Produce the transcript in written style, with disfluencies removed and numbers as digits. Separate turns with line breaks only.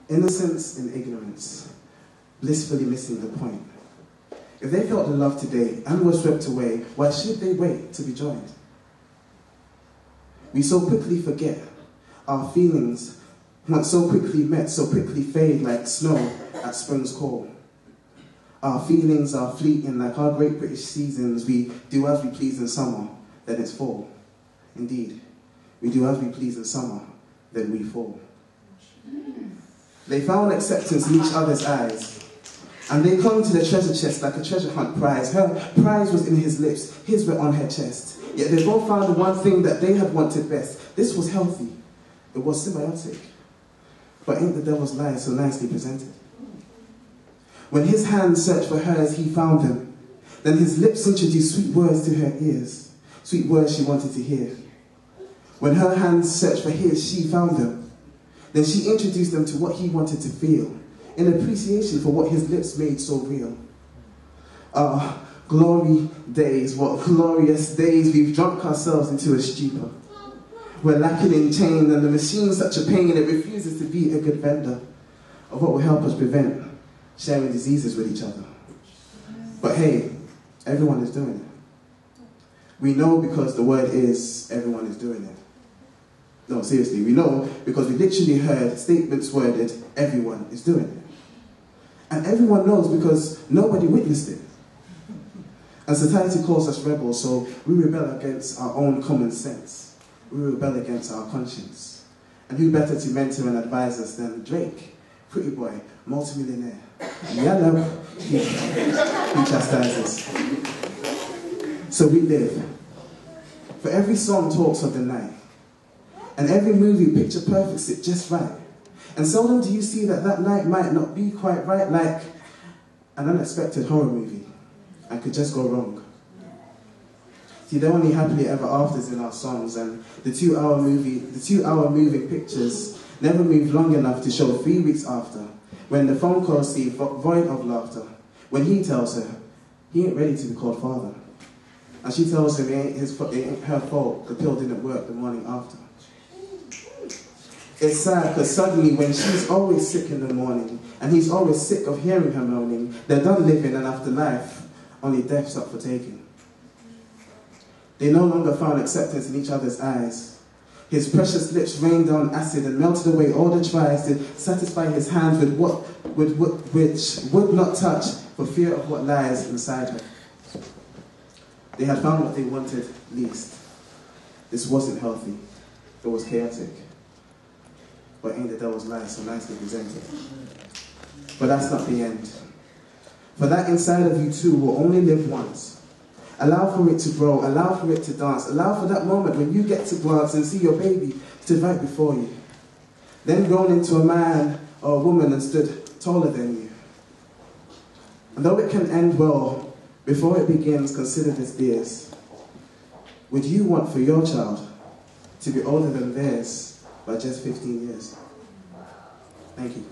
Innocence in ignorance, blissfully missing the point. If they felt the love today and were swept away, why should they wait to be joined? We so quickly forget our feelings, once so quickly met, so quickly fade like snow at spring's call. Our feelings are fleeting like our great British seasons. We do as we please in summer, then it's fall. Indeed, we do as we please in summer, then we fall. They found acceptance in each other's eyes, and they clung to the treasure chest like a treasure hunt prize. Her prize was in his lips, his were on her chest. Yet they both found the one thing that they had wanted best. This was healthy, it was symbiotic. But ain't the devil's lie so nicely presented? When his hands searched for hers, he found them. Then his lips introduced sweet words to her ears, sweet words she wanted to hear. When her hands searched for his, she found them. Then she introduced them to what he wanted to feel, in appreciation for what his lips made so real. Ah, glory days, what glorious days, we've drunk ourselves into a stupor. We're lacking in change, and the machine's such a pain, it refuses to be a good vendor of what will help us prevent sharing diseases with each other. But hey, everyone is doing it. We know because the word is, everyone is doing it. No, seriously, we know because we literally heard statements worded, everyone is doing it. And everyone knows because nobody witnessed it. And society calls us rebels, so we rebel against our own common sense. We rebel against our conscience. And who better to mentor and advise us than Drake, pretty boy, multimillionaire, yellow, he chastises. So we live. For every song talks of the night, and every movie picture perfects it just right. And seldom do you see that that night might not be quite right, like an unexpected horror movie, and could just go wrong. See, there are only happily ever afters in our songs, and the 2-hour moving pictures never move long enough to show 3 weeks after, when the phone calls seem void of laughter, when he tells her he ain't ready to be called father, and she tells him it ain't her fault the pill didn't work the morning after. It's sad because suddenly when she's always sick in the morning, and he's always sick of hearing her moaning, they're done living, and after life, only death's up for taking. They no longer found acceptance in each other's eyes. His precious lips rained down acid and melted away all the tries to satisfy his hands which would not touch for fear of what lies inside her. They had found what they wanted least. This wasn't healthy. It was chaotic. But ain't the devil's lie so nicely presented? But that's not the end. For that inside of you too will only live once. Allow for it to grow, allow for it to dance, allow for that moment when you get to glance and see your baby stood right before you. Then grown into a man or a woman and stood taller than you. And though it can end well, before it begins, consider this theirs. Would you want for your child to be older than theirs by just 15 years? Thank you.